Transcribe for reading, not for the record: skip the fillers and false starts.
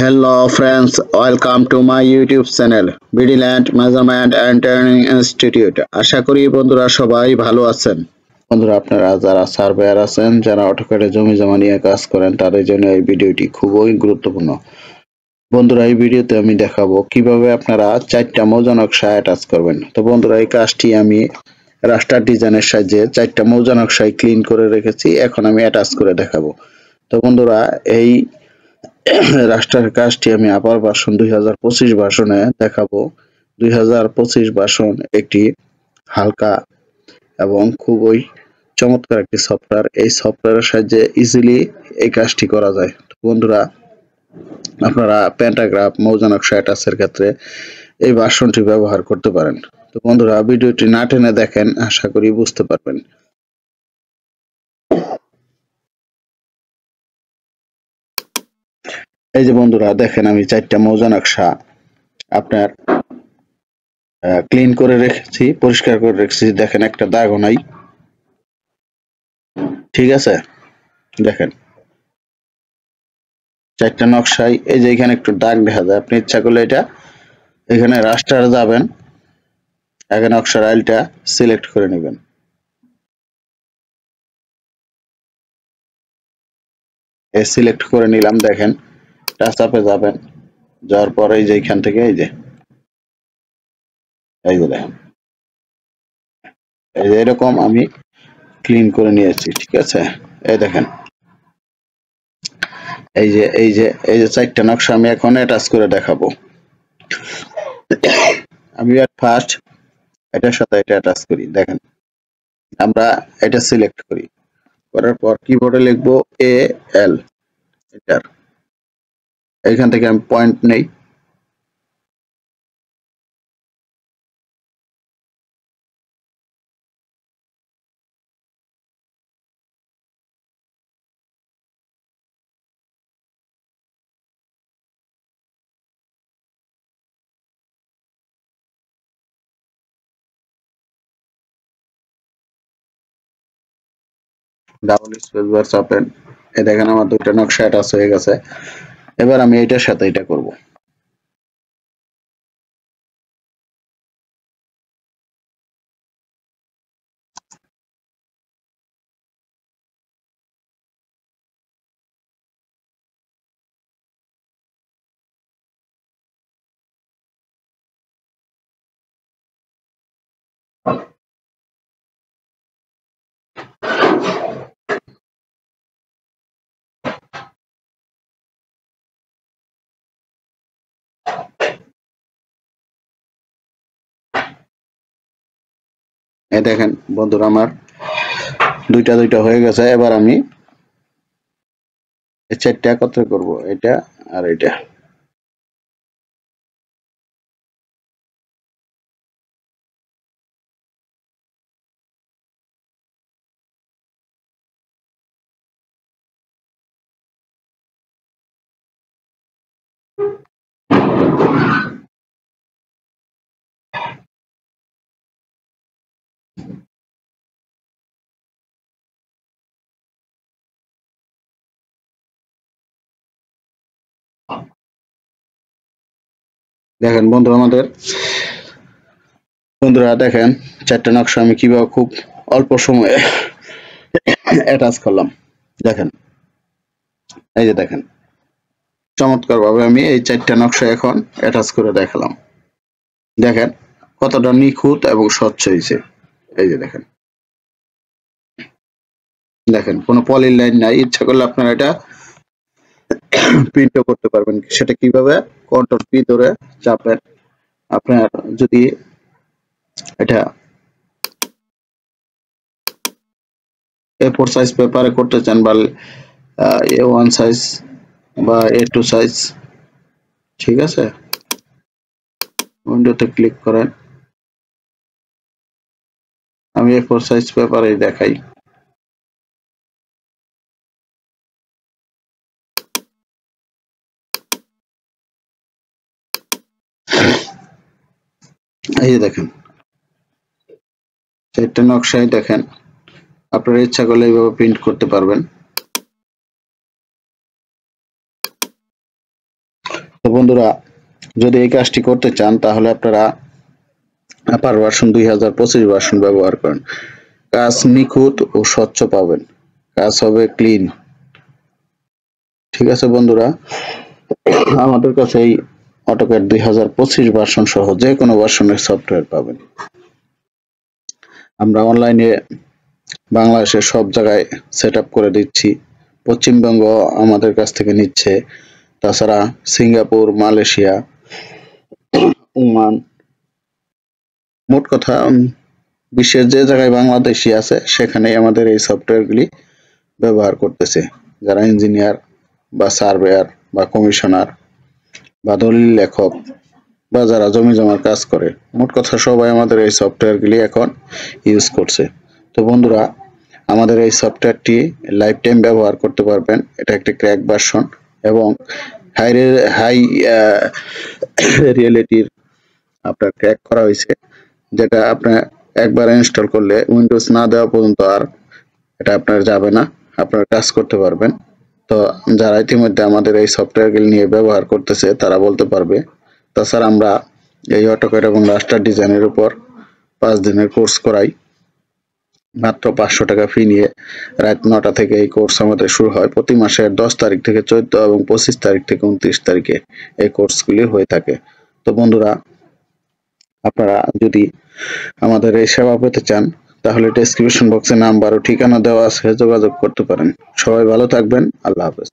Hello friends, welcome to my YouTube channel Bidiland Measurement and Training Institute. আশা করি বন্ধুরা সবাই ভালো আছেন। বন্ধুরা আপনারা যারা সার্ভেয়ার আছেন, যারা অটোক্যাডে জমি জমা নিয়ে কাজ করেন তাদের জন্য এই ভিডিওটি খুবই গুরুত্বপূর্ণ। বন্ধুরা এই ভিডিওতে আমি দেখাবো কিভাবে আপনারা 4টা মৌজা নকশা অ্যাটাচ করবেন। তো বন্ধুরা এই কাজটি আমি রাস্টার ডিজাইনের সাহায্যে 4টা মৌজা নকশায় ক্লিন করে রেখেছি, এখন আমি অ্যাটাচ করে দেখাবো। তো বন্ধুরা এই রাস্টার কাজটি আমি আপার ভার্সন 2025 ভার্সনে দেখাবো। 2025 ভার্সন একটি হালকা এবং খুবই চমৎকার একটি সফটওয়্যার। এই সফটওয়্যারের সাহায্যে ইজিলি এই কাজটি করা যায়। তো বন্ধুরা আপনারা প্যান্টাগ্রাফ মৌজা নকশা অ্যাটাচের ক্ষেত্রে এই ভার্সনটি ব্যবহার করতে পারেন। তো বন্ধুরা ভিডিওটি না টেনে দেখেন, আশা করি বুঝতে পারবেন। এই যে বন্ধুরা দেখেন, আমি 4টা মৌজা নকশা আপনার ক্লিন করে রেখেছি, পরিষ্কার করে রেখেছি। দেখেন একটা দাগও নাই, ঠিক আছে। দেখেন 4টা নকশায় এই যে এখানে একটু দাগ দেখা যায়, আপনি ইচ্ছা করলে এটা এখানে রাস্টার যাবেন, আগে নকশার আইলটা সিলেক্ট করে নেবেন। এই সিলেক্ট করে নিলাম, দেখেন টাচ আপে যাবেন, যাওয়ার পর এই যে এখান থেকে এই যে দেখেন এই যে এরকম আমি ক্লিন করে নিয়েছি, ঠিক আছে। এই দেখেন এই যে 4টা নকশা আমি এখন অ্যাটাচ করে দেখাবো। আমি ফার্স্ট এটার সাথে এটা অ্যাটাচ করি। দেখেন আমরা এটা সিলেক্ট করি, করার পর কিবোর্ডে লিখবো AL, এটার এইখান থেকে আমি পয়েন্ট নেই, ডাবল স্পেস বার চাপেন। এই দেখেন আমার 2টা নকশা অ্যাটাচ হয়ে গেছে। এবার আমি এটার সাথে এটা করব। এই দেখেন বন্ধুরা আমার দুইটা হয়ে গেছে। এবার আমি এই 4টা একত্রে করব, এটা আর এটা। দেখেন বন্ধুরা দেখেন 4টা নকশা আমি কিভাবে খুব অল্প সময়ে অ্যাটাচ করলাম। দেখেন এই যে দেখেন চমৎকার ভাবে আমি এই 4টা নকশা এখন অ্যাটাচ করে দেখালাম। দেখেন কতটা নিখুঁত এবং স্বচ্ছ হয়েছে। এই যে দেখেন দেখেন কোনো পলির লাইন নাই। ইচ্ছা করলে আপনারা এটা প্রিন্টও করতে পারবেন। সেটা কিভাবে? কন্ট্রোল পি ধরে চাপেন। আপনার যদি এটা A4 সাইজ পেপারে করতে চান বা A1 সাইজ বা A2 সাইজ, ঠিক আছে, উইন্ডোতে ক্লিক করেন। আমি A4 সাইজ পেপারে দেখাই। এই যে দেখেন 4টা নকশায় দেখেন, আপনারা ইচ্ছা করলে এইভাবে প্রিন্ট করতে পারবেন। তো বন্ধুরা, যদি এই কাজটি করতে চান তাহলে আপনারা আপার ভার্সন 2025 ভার্সন ব্যবহার করেন। কাজ নিখুঁত ও স্বচ্ছ পাবেন, কাজ হবে ক্লিন। ঠিক আছে বন্ধুরা, আমাদের কাছে এই অটোক্যাড 2025 ভার্সন সহ যে কোনো ভার্সনের সফটওয়্যার পাবেন। আমরা অনলাইনে বাংলাদেশের সব জায়গায় সেট আপ করে দিচ্ছি। পশ্চিমবঙ্গ আমাদের কাছ থেকে নিচ্ছে, তাছাড়া সিঙ্গাপুর, মালয়েশিয়া, ওমান, মোট কথা বিশ্বের যে জায়গায় বাংলাদেশি আছে সেখানেই আমাদের এই সফটওয়্যারগুলি ব্যবহার করতেছে। যারা ইঞ্জিনিয়ার বা সার্ভেয়ার বা কমিশনার বা দলিল লেখক বা যারা জমি জমার কাজ করে, মোট কথা সবাই আমাদের এই সফটওয়্যারগুলি এখন ইউজ করছে। তো বন্ধুরা, আমাদের এই সফটওয়্যারটি লাইফ টাইম ব্যবহার করতে পারবেন। এটা একটি ক্র্যাক ভার্সন এবং হাই রিয়েলিটির আপনার ক্র্যাক করা হয়েছে, যেটা আপনার একবার ইনস্টল করলে উইন্ডোজ না দেওয়া পর্যন্ত আর এটা আপনার যাবে না, আপনার কাজ করতে পারবেন। তো যারা ইতিমধ্যে আমাদের এই সফটওয়্যারগুলি নিয়ে ব্যবহার করতেছে তারা বলতে পারবে। তাছাড়া আমরা এই অটোক্যাড এবং রাস্টার ডিজাইনের উপর 5 দিনের কোর্স করাই, মাত্র 500 টাকা ফি নিয়ে। রাত 9টা থেকে এই কোর্স আমাদের শুরু হয়। প্রতি মাসের 10 তারিখ থেকে 14 এবং 25 তারিখ থেকে 29 তারিখে এই কোর্সগুলি হয়ে থাকে। তো বন্ধুরা, আপনারা যদি আমাদের এই সেবা পেতে চান তাহলে ডেসক্রিপশন বক্সে নাম্বার ও ঠিকানা দেওয়া আছে, যোগাযোগ করতে পারেন। সবাই ভালো থাকবেন। আল্লাহ হাফেজ।